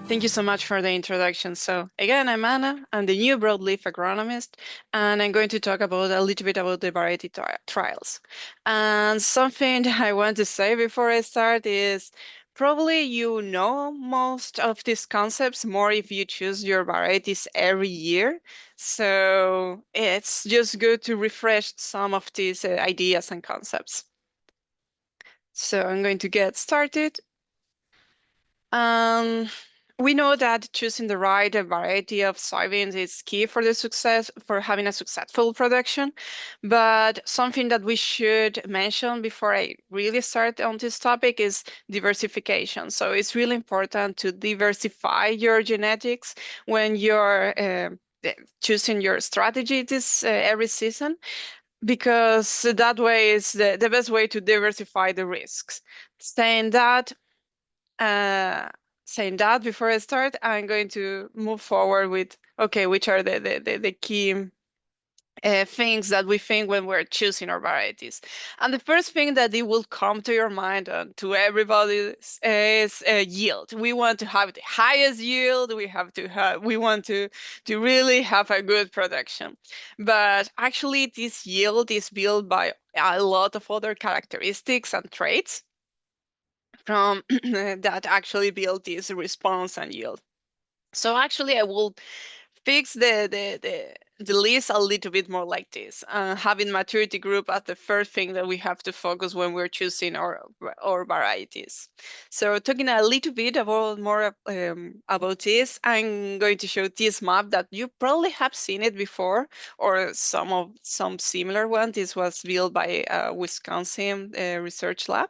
Thank you so much for the introduction. So again, I'm Anna. I'm the new Broadleaf agronomist, and I'm going to talk about a little bit about the variety trials. And something I want to say before I start is probably you know most of these concepts more if you choose your varieties every year. So it's just good to refresh some of these ideas and concepts. So I'm going to get started. Um, we know that choosing the right variety of soybeans is key for the success for having a successful production. But something that we should mention before I really start on this topic is diversification. So it's really important to diversify your genetics when you're choosing your strategy this every season, because that way is the best way to diversify the risks. Saying that, uh, saying that before I start, I'm going to move forward with, okay, which are the key things that we think when we're choosing our varieties. And the first thing that it will come to your mind and to everybody is yield. We want to have the highest yield. We want to really have a good production. But actually, this yield is built by a lot of other characteristics and traits from that actually build this response and yield. So actually, I will fix the list a little bit more like this, having maturity group as the first thing that we have to focus when we're choosing our varieties. So talking a little bit about more about this, I'm going to show this map that you probably have seen it before, or some similar one. This was built by Wisconsin research lab.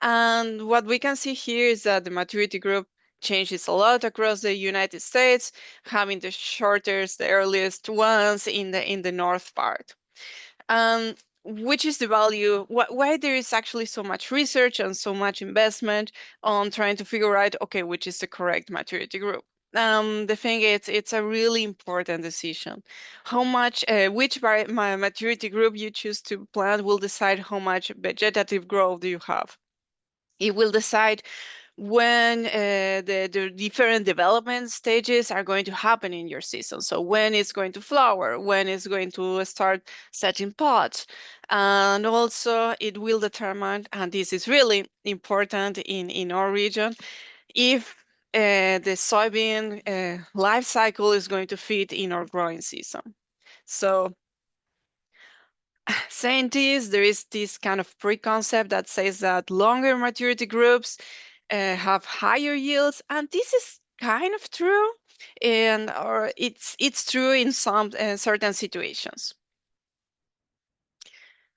And what we can see here is that the maturity group changes a lot across the United States, having the shortest, the earliest ones in the north part. Um, which is the value? Why there is actually so much research and so much investment on trying to figure out, okay, which is the correct maturity group? The thing is, it's a really important decision. How much, my maturity group you choose to plant will decide how much vegetative growth do you have. It will decide when the different development stages are going to happen in your season. So when it's going to flower, when it's going to start setting pods. And also it will determine, and this is really important in our region, if the soybean life cycle is going to fit in our growing season. So saying this, there is this kind of pre-concept that says that longer maturity groups have higher yields, and this is kind of true, and or it's true in some certain situations.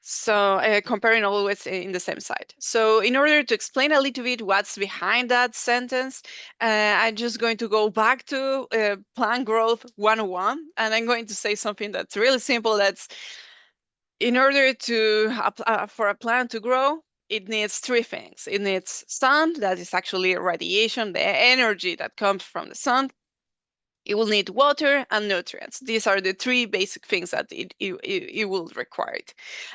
So comparing always in the same side. So in order to explain a little bit what's behind that sentence, I'm just going to go back to plant growth 101, and I'm going to say something that's really simple. That's in order for a plant to grow, it needs three things. It needs sun, that is actually radiation, the energy that comes from the sun. It will need water and nutrients. These are the three basic things that it will require.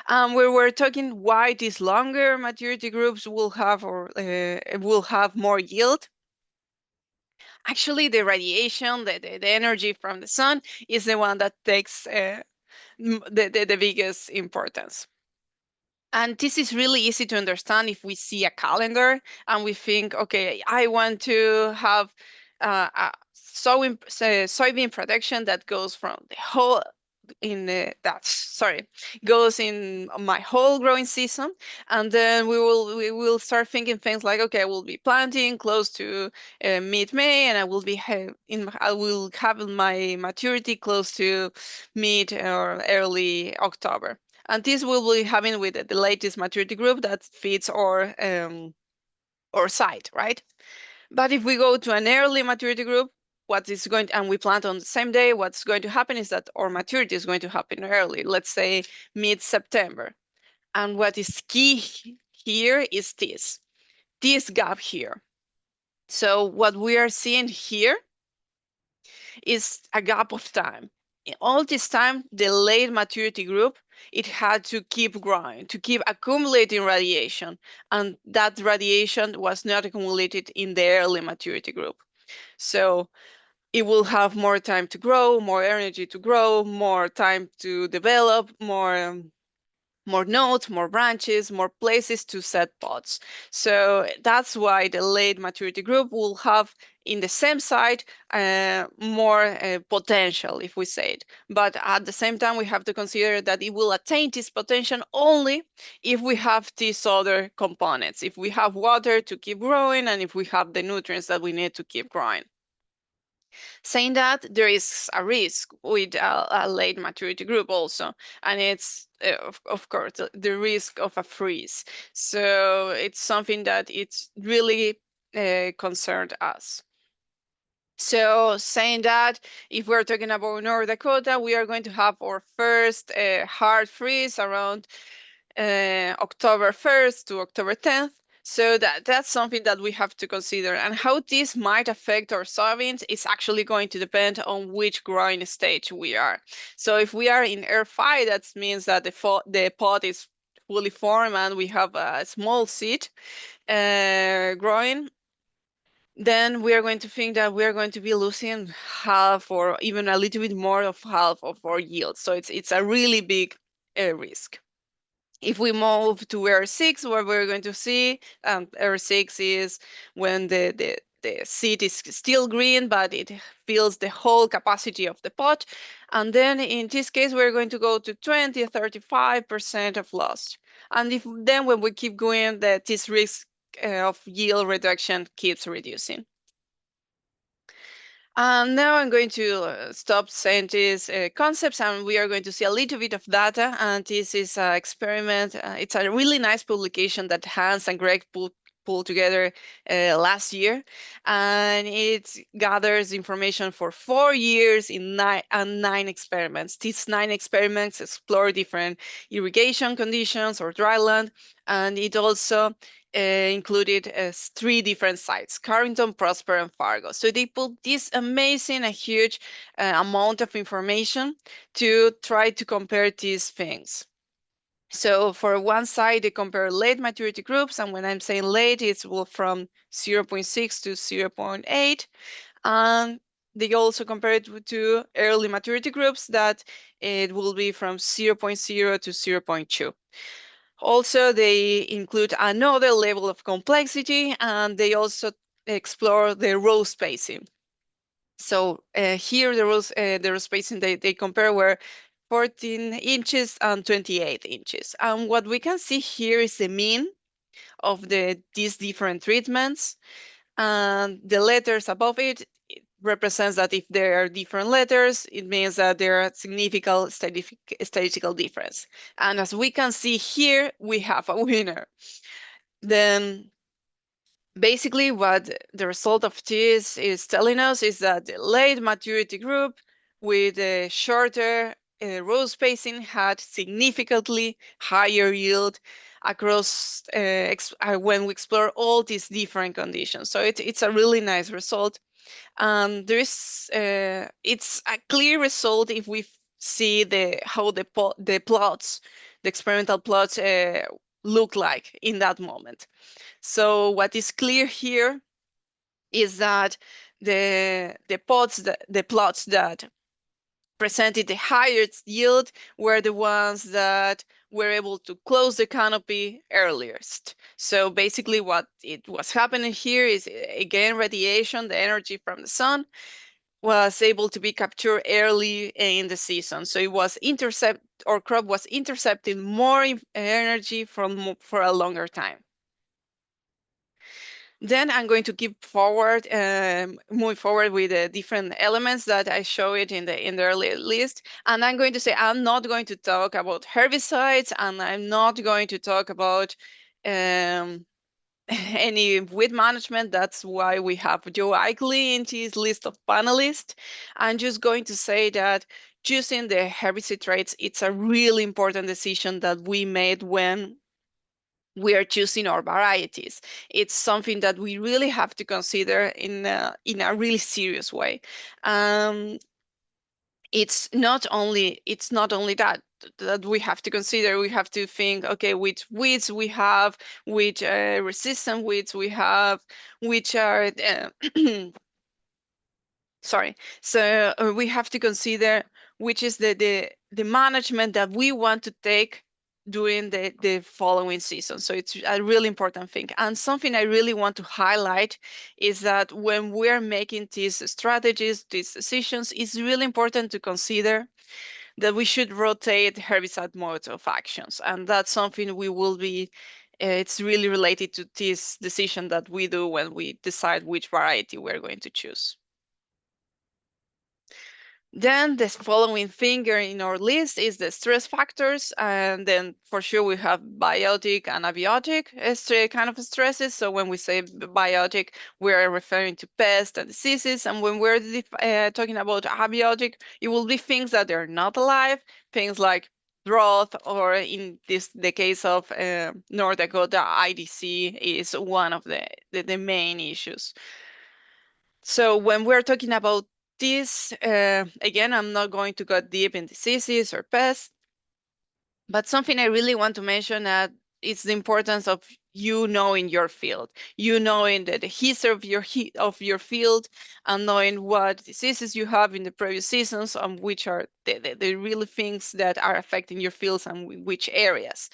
We were talking why these longer maturity groups will have more yield. Actually, the radiation, the energy from the sun is the one that takes the biggest importance. And this is really easy to understand if we see a calendar and we think, okay, I want to have a soybean production that goes from the whole in the, that sorry goes in my whole growing season, and then we will start thinking things like, okay, I will be planting close to mid-May, and I will have my maturity close to mid or early October. And this will be having with the latest maturity group that fits our site, right? But if we go to an early maturity group, and we plant on the same day, what's going to happen is that our maturity is going to happen early, let's say mid-September. And what is key here is this gap here. So what we are seeing here is a gap of time. In all this time, the late maturity group, it had to keep growing, to keep accumulating radiation, and that radiation was not accumulated in the early maturity group. So it will have more time to grow, more energy to grow, more time to develop, more nodes, more branches, more places to set pods. So that's why the late maturity group will have in the same site more potential, if we say it. But at the same time, we have to consider that it will attain this potential only if we have these other components, if we have water to keep growing and if we have the nutrients that we need to keep growing. Saying that, there is a risk with a late maturity group also, and it's of course the risk of a freeze. So it's something that it's really concerned us. So saying that, if we're talking about North Dakota, we are going to have our first hard freeze around October 1st to October 10th. So that's something that we have to consider. And how this might affect our soybeans is actually going to depend on which growing stage we are. So if we are in R5, that means that the pod is fully formed and we have a small seed growing, then we are going to think that we are going to be losing half or even a little bit more of half of our yield. So it's a really big risk. If we move to R6, what we're going to see, R6 is when the seed is still green, but it fills the whole capacity of the pot. And then in this case, we're going to go to 20, 35% of loss. And then when we keep going, this risk of yield reduction keeps reducing. Now I'm going to stop saying these concepts, and we are going to see a little bit of data. And this is an experiment. It's a really nice publication that Hans and Greg pulled together last year, and it gathers information for 4 years in nine experiments. These 9 experiments explore different irrigation conditions or dryland, and it also included 3 different sites: Carrington, Prosper, and Fargo. So they put this amazing, a huge amount of information to try to compare these things. So for one side, they compare late maturity groups, and when I'm saying late, it's from 0.6 to 0.8. And they also compare it to early maturity groups that it will be from 0.0 to 0.2. Also, they include another level of complexity, and they also explore the row spacing. So here the row spacing they compare were 14 inches and 28 inches. And what we can see here is the mean of these different treatments. And the letters above it represents that if there are different letters, it means that there are significant statistical difference. And as we can see here, we have a winner. Then basically what the result of this is telling us is that the late maturity group with a shorter row spacing had significantly higher yield across when we explore all these different conditions. So it's a really nice result. It's a clear result if we see how the plots, the experimental plots look like in that moment. So what is clear here is that the plots that presented the highest yield were the ones that were able to close the canopy earliest. So basically what it was happening here is, again, radiation, the energy from the sun, was able to be captured early in the season. So it was our crop was intercepting more energy for a longer time. Then I'm going to keep forward, move forward with the different elements that I showed in the earlier list. And I'm going to say I'm not going to talk about herbicides, and I'm not going to talk about any weed management. That's why we have Joe Igley in this list of panelists. I'm just going to say that choosing the herbicide traits, it's a really important decision that we made when we are choosing our varieties. It's something that we really have to consider in a really serious way. It's not only that we have to consider. We have to think, okay, which weeds we have, which resistant weeds we have, which are Sorry. So we have to consider which is the management that we want to take during the following season. So it's a really important thing. And something I really want to highlight is that when we're making these strategies, these decisions, it's really important to consider that we should rotate herbicide modes of actions. And that's something we will be, it's really related to this decision that we do when we decide which variety we're going to choose. Then the following thing in our list is the stress factors, and then for sure we have biotic and abiotic kind of stresses. So when we say biotic, we're referring to pests and diseases, and when we're talking about abiotic, it will be things that are not alive, things like drought, or in the case of North Dakota, IDC is one of the main issues. So when we're talking about this, again, I'm not going to go deep in diseases or pests, but something I really want to mention is the importance of you knowing your field, you knowing the history of your field, and knowing what diseases you have in the previous seasons, and which are the real things that are affecting your fields and which areas.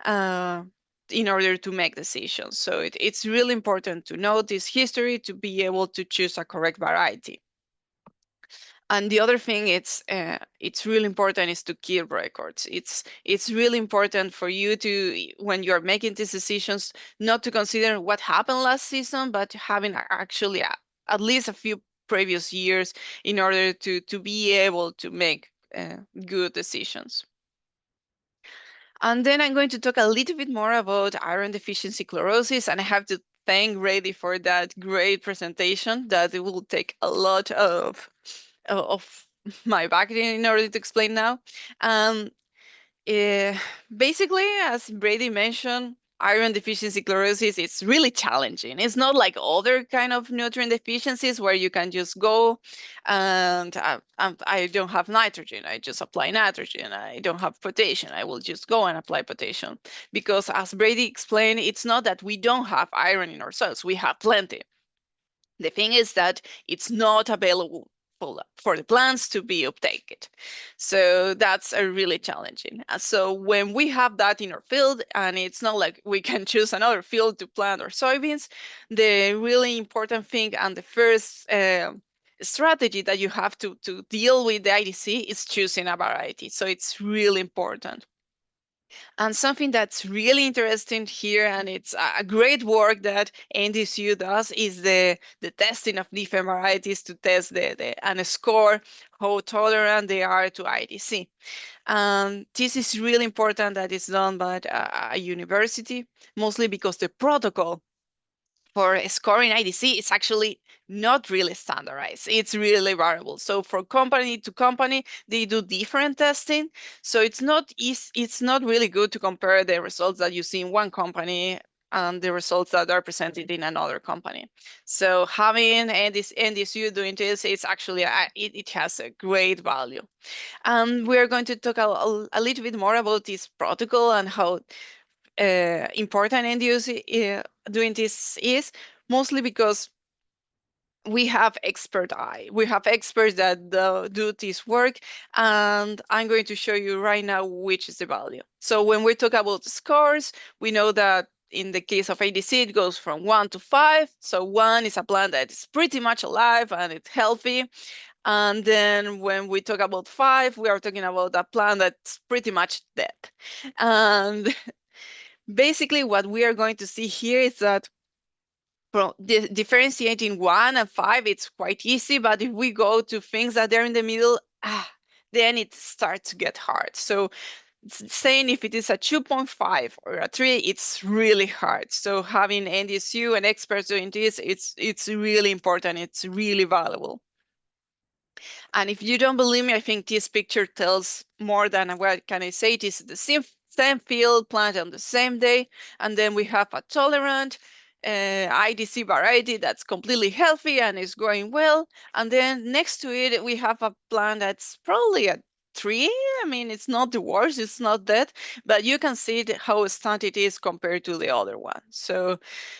Uh, in order to make decisions. So it's really important to know this history to be able to choose a correct variety. And the other thing it's really important is to keep records. It's really important for you to, when you're making these decisions, not to consider what happened last season, but having actually at least a few previous years in order to be able to make good decisions. And then I'm going to talk a little bit more about iron deficiency chlorosis, and I have to thank Grady for that great presentation that it will take a lot of my background in order to explain now. Um, uh, Basically, as Brady mentioned, iron deficiency chlorosis is really challenging. It's not like other kind of nutrient deficiencies where you can just go and I don't have nitrogen. I just apply nitrogen. I don't have potassium. I will just go and apply potassium. Because as Brady explained, it's not that we don't have iron in our soils. We have plenty. The thing is that it's not available for the plants to be uptaken. So that's a really challenging. So when we have that in our field, and it's not like we can choose another field to plant our soybeans, the really important thing and the first strategy that you have to deal with the IDC is choosing a variety. So it's really important. And something that's really interesting here, and it's a great work that NDSU does, is the testing of different varieties to test and score how tolerant they are to IDC. This is really important that it's done by a university, mostly because the protocol for scoring IDC is actually not really standardized. It's really variable. So for company to company, they do different testing. So it's not really good to compare the results that you see in one company and the results that are presented in another company. So having NDSU doing this, it's actually it has a great value. We're going to talk a little bit more about this protocol and how important NDSU doing this is, mostly because we have expert eye. We have experts that do this work, and I'm going to show you right now which is the value. So when we talk about scores, we know that in the case of ADC, it goes from 1 to 5. So 1 is a plant that is pretty much alive and it's healthy. And then when we talk about 5, we are talking about a plant that's pretty much dead. And basically what we are going to see here is that from differentiating 1 and 5, it's quite easy, but if we go to things that are in the middle, then it starts to get hard. So saying if it is a 2.5 or a 3, it's really hard. So having NDSU and experts doing this, it's really important. It's really valuable. And if you don't believe me, I think this picture tells more than what can I say. It is the same field planted on the same day. And then we have a tolerant IDC variety that's completely healthy and is growing well. And then next to it, we have a plant that's probably a 3. I mean, it's not the worst, it's not that, but you can see how stunted it is compared to the other one. So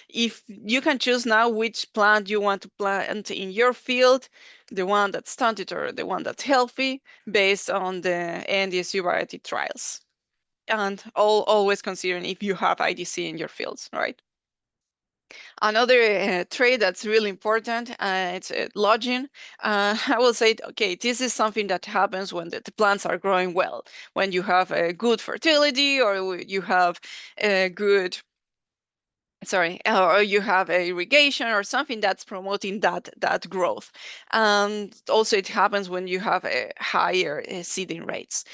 if you can choose now which plant you want to plant in your field, the one that's stunted or the one that's healthy, based on the NDSU variety trials. And always considering if you have IDC in your fields, right? Another trait that's really important, it's lodging. I will say, okay, this is something that happens when the plants are growing well, when you have a good fertility or you have a good, sorry, or you have irrigation or something that's promoting that growth. And also it happens when you have a higher seeding rates.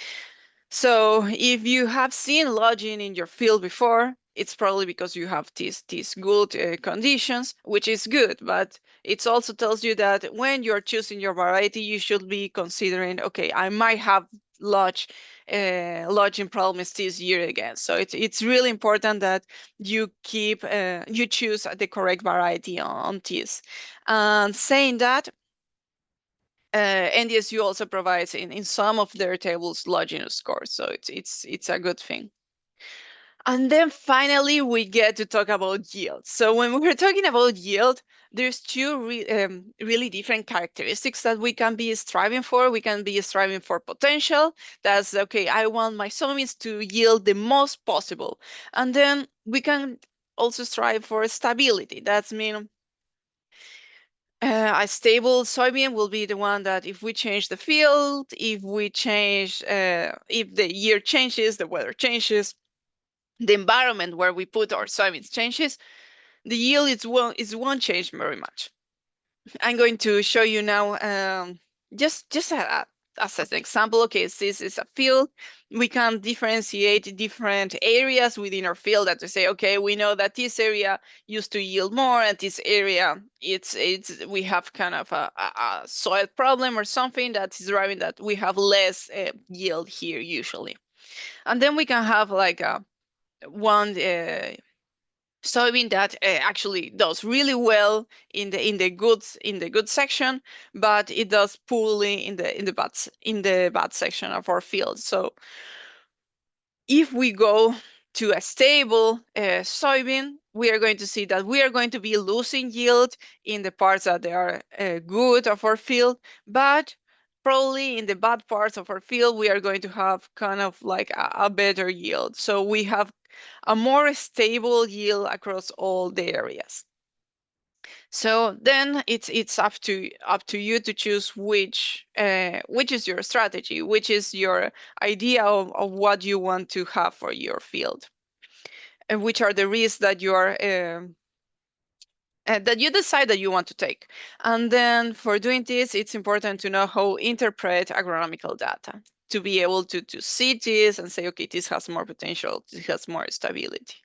So if you have seen lodging in your field before, it's probably because you have these good conditions, which is good, but it also tells you that when you're choosing your variety, you should be considering, okay, I might have lodging problems this year again. So it's really important that you you choose the correct variety on this. And saying that, NDSU also provides in some of their tables lodging scores, so it's a good thing. And then finally, we get to talk about yield. So when we're talking about yield, there's two really different characteristics that we can be striving for. We can be striving for potential. That's okay, I want my soybeans to yield the most possible. And then we can also strive for stability. That's mean a stable soybean will be the one that if we change the field, if we change, if the year changes, the weather changes, the environment where we put our soybeans changes, the yield won't change very much. I'm going to show you now as an example. Okay, this is a field. We can differentiate different areas within our field that to say, okay, we know that this area used to yield more, and this area it's we have kind of a soil problem or something that is driving that we have less yield here usually. And then we can have like one soybean that actually does really well in the good section, but it does poorly in the bad section of our field. So if we go to a stable soybean, we are going to see that we are going to be losing yield in the parts that they are good of our field, but probably in the bad parts of our field, we are going to have kind of like a better yield. So we have a more stable yield across all the areas. So then it's up to you to choose which is your strategy, which is your idea of what you want to have for your field, and which are the risks that you are that you decide that you want to take. And then for doing this, it's important to know how interpret agronomical data to be able to see this and say, okay, this has more potential, this has more stability.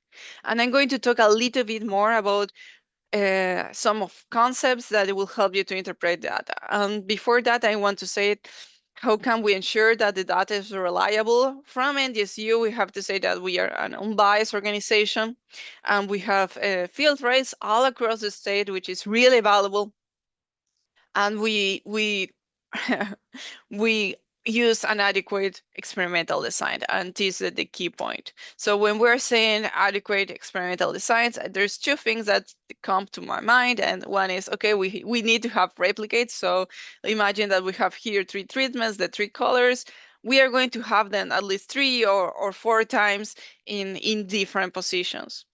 And I'm going to talk a little bit more about some of concepts that will help you to interpret data. And before that, I want to say how can we ensure that the data is reliable? From NDSU, we have to say that we are an unbiased organization, and we have field rates all across the state, which is really valuable. And we we use an adequate experimental design, and this is the key point. So when we're saying adequate experimental designs, there's two things that come to my mind, and one is, okay, we need to have replicates. So imagine that we have here 3 treatments, the 3 colors. We are going to have them at least 3 or 4 times in different positions.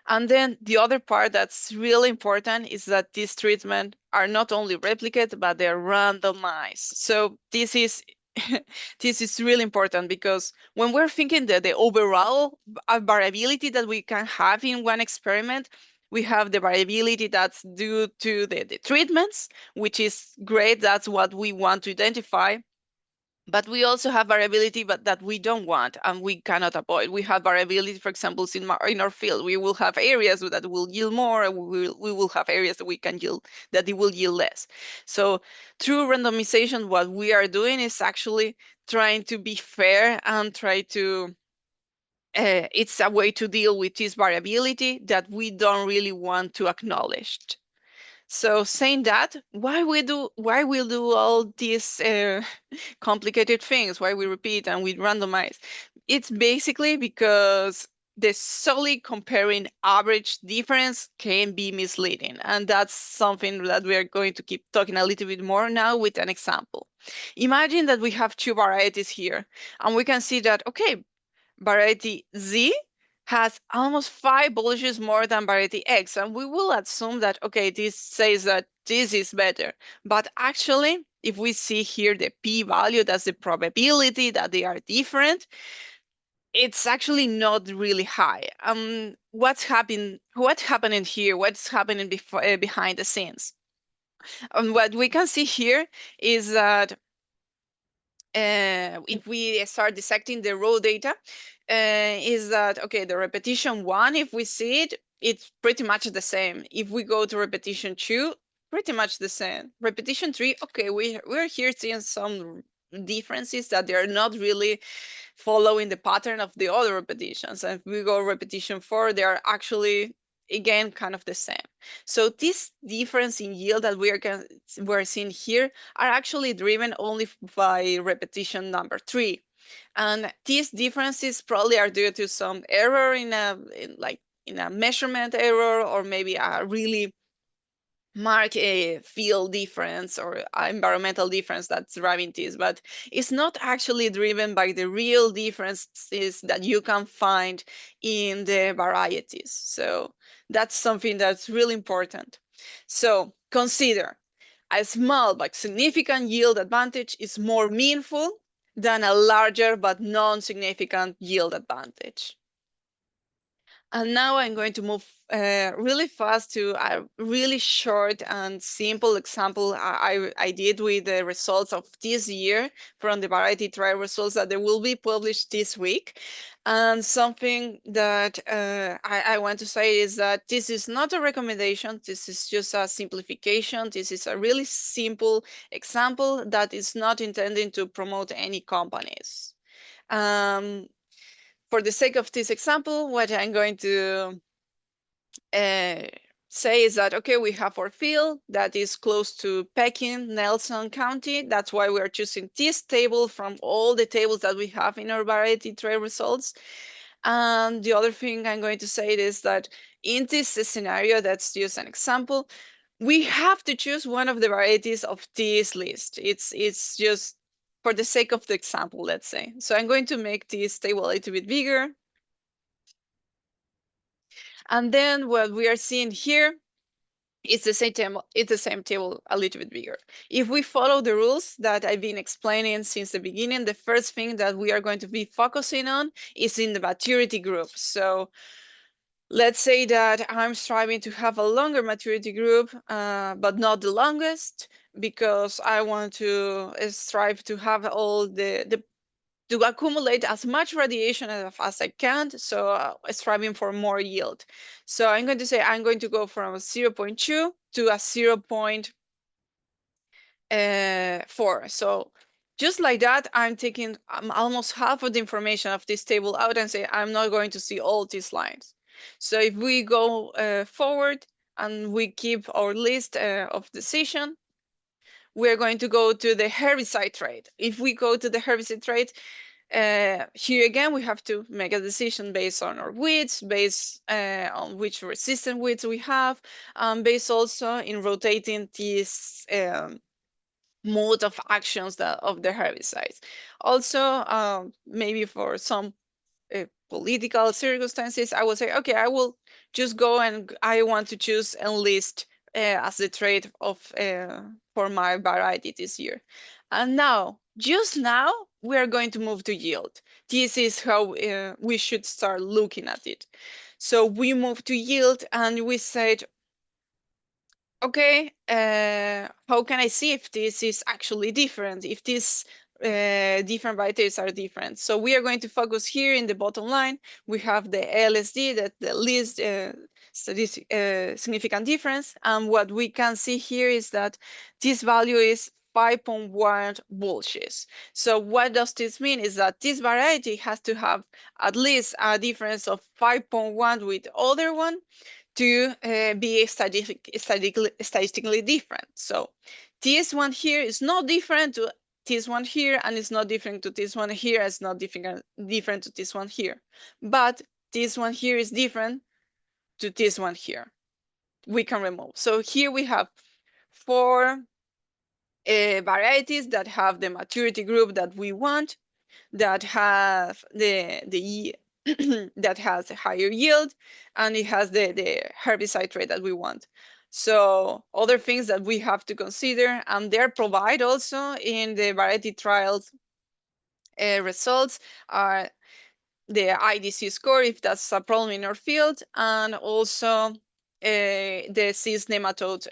And then the other part that's really important is that these treatments are not only replicated, but they're randomized. So this is this is really important, because when we're thinking that the overall variability that we can have in one experiment, we have the variability that's due to the treatments, which is great. That's what we want to identify. But we also have variability, but that we don't want and we cannot avoid. We have variability, for example, in our field. We will have areas that will yield more, and we will have areas that we can yield that it will yield less. So through randomization, what we are doing is actually trying to be fair and try to it's a way to deal with this variability that we don't really want to acknowledge. So saying that, why we do all these complicated things, why we repeat and we randomize? It's basically because the solely comparing average difference can be misleading. And that's something that we are going to keep talking a little bit more now with an example. Imagine that we have two varieties here, and we can see that, okay, variety Z has almost 5 bullishes more than variety X, and we will assume that, okay, this says that this is better. But actually, if we see here the p-value, that's the probability that they are different, it's actually not really high. What's happening here? What's happening behind the scenes? What we can see here is that if we start dissecting the raw data, is that, okay, the repetition 1, if we see it, it's pretty much the same. If we go to repetition 2, pretty much the same. Repetition 3, okay, we're here seeing some differences that they're not really following the pattern of the other repetitions. And if we go repetition 4, they are actually, again, kind of the same. So this difference in yield that we're seeing here are actually driven only by repetition number 3. And these differences probably are due to some error in a measurement error, or maybe a really mark a field difference or environmental difference that's driving this, but it's not actually driven by the real differences that you can find in the varieties. So that's something that's really important. So consider a small but significant yield advantage is more meaningful than a larger but non-significant yield advantage. And now I'm going to move really fast to a really short and simple example I did with the results of this year from the variety trial results that they will be published this week. And something that I want to say is that this is not a recommendation. This is just a simplification. This is a really simple example that is not intending to promote any companies. Um, for the sake of this example, what I'm going to say is that, okay, we have our field that is close to Pekin, Nelson County. That's why we are choosing this table from all the tables that we have in our variety trait results. And the other thing I'm going to say is that in this scenario, that's just an example, we have to choose one of the varieties of this list. It's just for the sake of the example, let's say. So I'm going to make this table a little bit bigger. And then what we are seeing here, it's the same table a little bit bigger. If we follow the rules that I've been explaining since the beginning, the first thing that we are going to be focusing on is in the maturity group. So let's say that I'm striving to have a longer maturity group, but not the longest, because I want to strive to have all to accumulate as much radiation as I can, so striving for more yield. So I'm going to say I'm going to go from a 0.2 to a 0.4. So just like that, I'm taking almost half of the information of this table out and say I'm not going to see all these lines. So if we go forward and we keep our list of decision, we're going to go to the herbicide trait. If we go to the herbicide trait, here again, we have to make a decision based on our weeds, based on which resistant weeds we have, based also in rotating this mode of actions of the herbicides. Also, maybe for some political circumstances, I will say, okay, I will just go and I want to choose enlist as the trait of for my variety this year. And now, just now, we are going to move to yield. This is how we should start looking at it. So we move to yield and we said, okay, how can I see if this is actually different, if these different varieties are different? So we are going to focus here in the bottom line. We have the LSD, that the least significant difference. And what we can see here is that this value is 5.1 bulges. So what does this mean is that this variety has to have at least a difference of 5.1 with the other one to be statistically different. So this one here is not different to this one here, and it's not different to this one here, it's not different to this one here. But this one here is different to this one here. We can remove. So here we have 4 varieties that have the maturity group that we want, that have the that has a higher yield, and it has the herbicide trait that we want. So other things that we have to consider, and they're provided also in the variety trials results, are the IDC score, if that's a problem in our field, and also the cyst nematode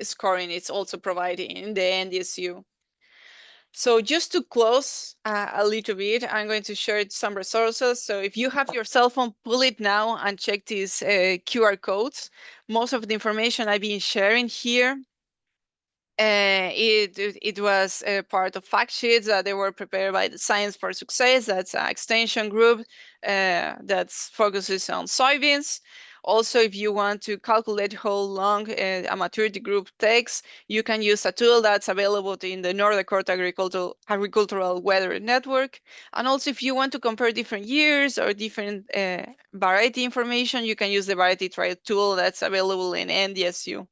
scoring is also provided in the NDSU. So just to close a little bit, I'm going to share some resources. So if you have your cell phone, pull it now and check these QR codes. Most of the information I've been sharing here, it was a part of fact sheets that they were prepared by the Science for Success. That's an extension group that focuses on soybeans. Also, if you want to calculate how long a maturity group takes, you can use a tool that's available in the North Dakota Agricultural Weather Network. And also, if you want to compare different years or different variety information, you can use the variety trial tool that's available in NDSU.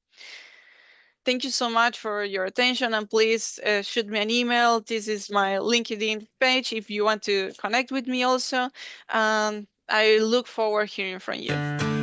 Thank you so much for your attention, and please shoot me an email. This is my LinkedIn page if you want to connect with me also. I look forward hearing from you.